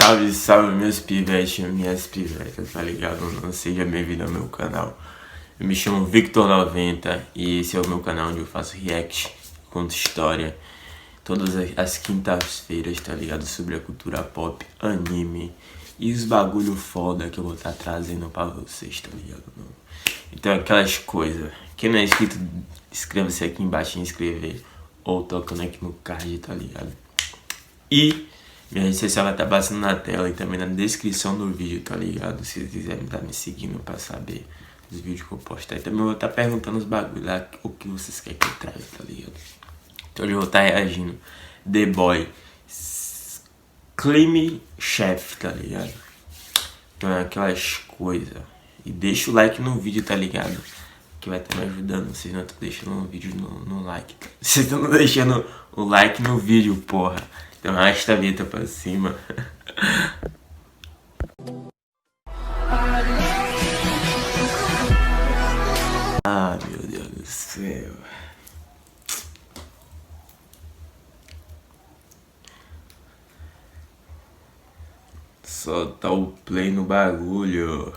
Salve, salve meus pivetes e minhas pivetas, tá ligado? Não seja bem-vindo ao meu canal. Eu me chamo Victor90 e esse é o meu canal onde eu faço react, conto história todas as quintas-feiras, tá ligado? Sobre a cultura pop, anime e os bagulho foda que eu vou estar trazendo pra vocês, tá ligado? Então aquelas coisas, quem não é inscrito, inscreva-se aqui embaixo em inscrever ou tocando aqui no card, tá ligado? E minha rede social vai estar passando na tela e também na descrição do vídeo, tá ligado? Se vocês quiserem estar me seguindo pra saber os vídeos que eu posto aí. Também vou estar perguntando os bagulhos lá, o que vocês querem que eu traga, tá ligado? Então hoje eu vou estar reagindo The Boy Climb Chef, tá ligado? Então é aquelas coisas. E deixa o like no vídeo, tá ligado? Que vai estar me ajudando. Vocês não estão deixando o vídeo no like. Vocês não estão deixando o like no vídeo, porra. Então arrasta a vinheta pra cima. Ah, meu Deus do céu. Solta o play no bagulho.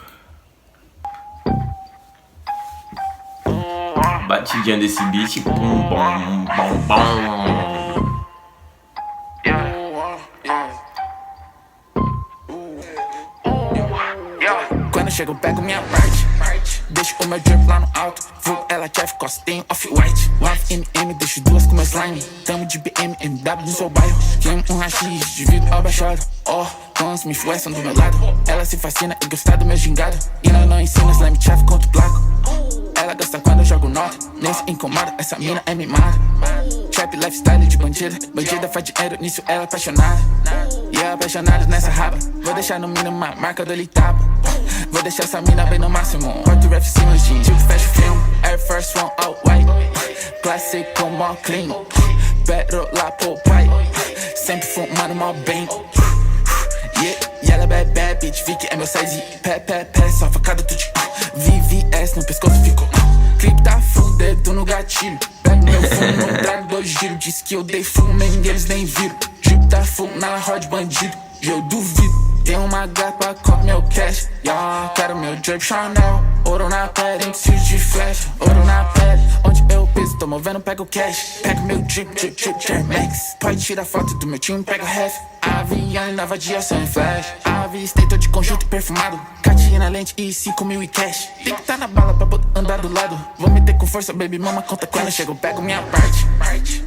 Batidinha desse beat. Bum, bum, bum, bum. Quando eu chego, eu pego minha parte. Deixo o meu drip lá no alto. Vou ela chef, costinho, off-white. 9mm, deixo duas com meu slime. Tamo de BMW no seu bairro. Queimo um rachis, divido ao baixado. Oh, cons me influenciam do meu lado. Ela se fascina e gosta do meu gingado. E não ensina slime chef contra o placo. Ela gosta quando eu jogo nota. Nem se incomoda, essa mina é mimada. Trap lifestyle de bandida. Bandida faz dinheiro, nisso ela é apaixonada. E eu apaixonado nessa raba. Vou deixar no mínimo a marca do tapa. Vou deixar essa mina bem no máximo. Porto rap cima, jeans, tipo fecha o filme. Air Force One all white. Classic com mó clean. Pedro lá pro pai. Sempre fumando mó bem. E ela é bad bitch, Vicky é meu size. Pé, só facada tudo. VVS no pescoço ficou. Clipe tá full, dedo no gatilho. Pego meu fumo, trago 2 giros. Diz que eu dei fumo, eles nem viram. Drip tá full na rod bandido. E eu duvido. Tem uma gata com meu cash. Quero meu drip Chanel. Ouro na pele, índices de flash. Ouro na pele, onde eu piso, tô movendo, pego cash. Pego meu drip, Max. Pode tirar foto do meu time, pega ref. Avião nova dia sem flash. Avistei, tô de conjunto perfumado. Catinha na lente e 5.000 e cash. Tem que tá na bala pra poder andar do lado. Vou meter com força, baby mama, conta quando eu chego, pego minha parte.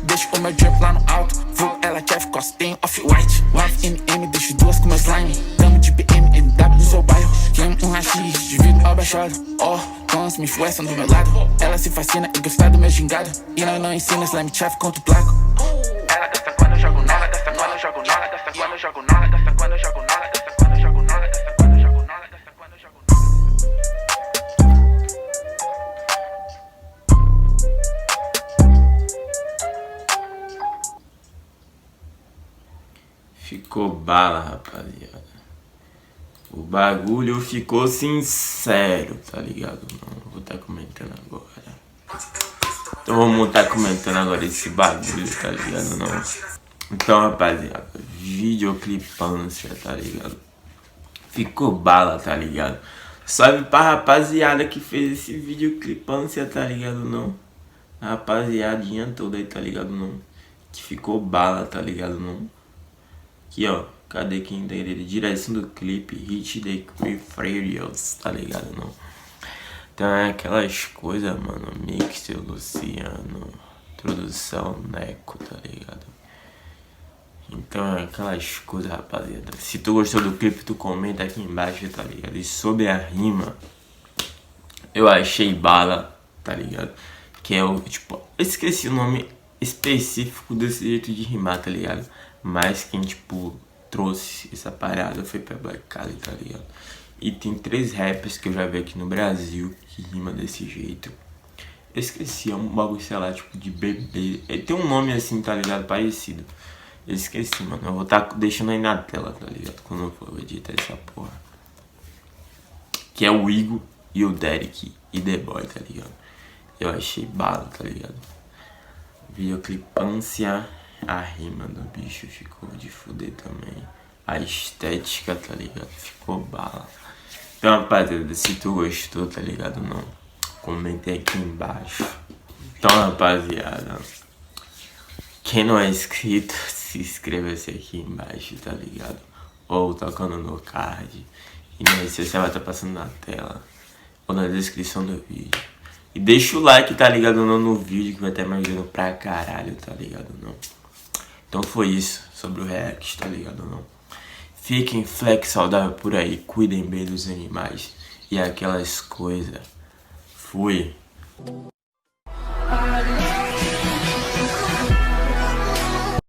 Deixo o meu drip lá no alto. Vou ela chef, costinho, off-white. 9mm, deixo duas com meu slime. Tamo de BMW no seu bairro. Queimo um rachis, divido ao baixado. Oh, cons me influenciam do meu lado. Ela se fascina e gosta do meu gingado. E não ensina slime chef contra o placo. Ela gosta quando eu jogo nela, gosta quando eu jogo nela, gosta quando eu jogo nela, gosta quando eu jogo nela, gosta quando eu jogo nela, gosta quando eu jogo nela, gosta quando eu jogo nela. Ficou bala, rapaziada. O bagulho ficou sincero, tá ligado? Não vou estar comentando agora. Então vamos estar comentando agora esse bagulho, tá ligado? Não. Então, rapaziada, videoclipância, tá ligado? Ficou bala, tá ligado? Salve pra rapaziada que fez esse videoclipância, tá ligado? Não. A rapaziadinha toda aí, tá ligado? Não. Que ficou bala, tá ligado? Não. Aqui, ó. Cadê quem entendeu? Direção do clipe, Hit the Refrarios, tá ligado? Não. Então é aquelas coisas, mano. Mixer, Luciano, produção, Neco, tá ligado? Então é aquelas coisas, rapaziada. Se tu gostou do clipe, tu comenta aqui embaixo, tá ligado? E sobre a rima, eu achei bala, tá ligado? Que é o, tipo, eu esqueci o nome específico desse jeito de rimar, tá ligado? Mas quem, tipo, trouxe essa parada foi Black Kali, tá ligado? E tem 3 rappers que eu já vi aqui no Brasil que rima desse jeito. Eu esqueci, é um bagulho, sei lá, tipo de bebê. Ele tem um nome assim, tá ligado? Parecido. Eu esqueci, mano. Eu vou estar deixando aí na tela, tá ligado? Quando eu for editar essa porra. Que é o Igor e o Derek e The Boy, tá ligado? Eu achei bala, tá ligado? Videoclipância. A rima do bicho ficou de fuder também. a estética, tá ligado? Ficou bala. Então, rapaziada, se tu gostou, tá ligado? Não, comentei aqui embaixo. Então, rapaziada, quem não é inscrito, se inscreva-se aqui embaixo, tá ligado? Ou tocando no card. E não sei se vai estar passando na tela ou na descrição do vídeo. E deixa o like, tá ligado? Não no vídeo, que vai estar me ajudando pra caralho, tá ligado? Não. Então foi isso sobre o react, tá ligado? Não. Fiquem flex saudável por aí, cuidem bem dos animais e aquelas coisas. Fui.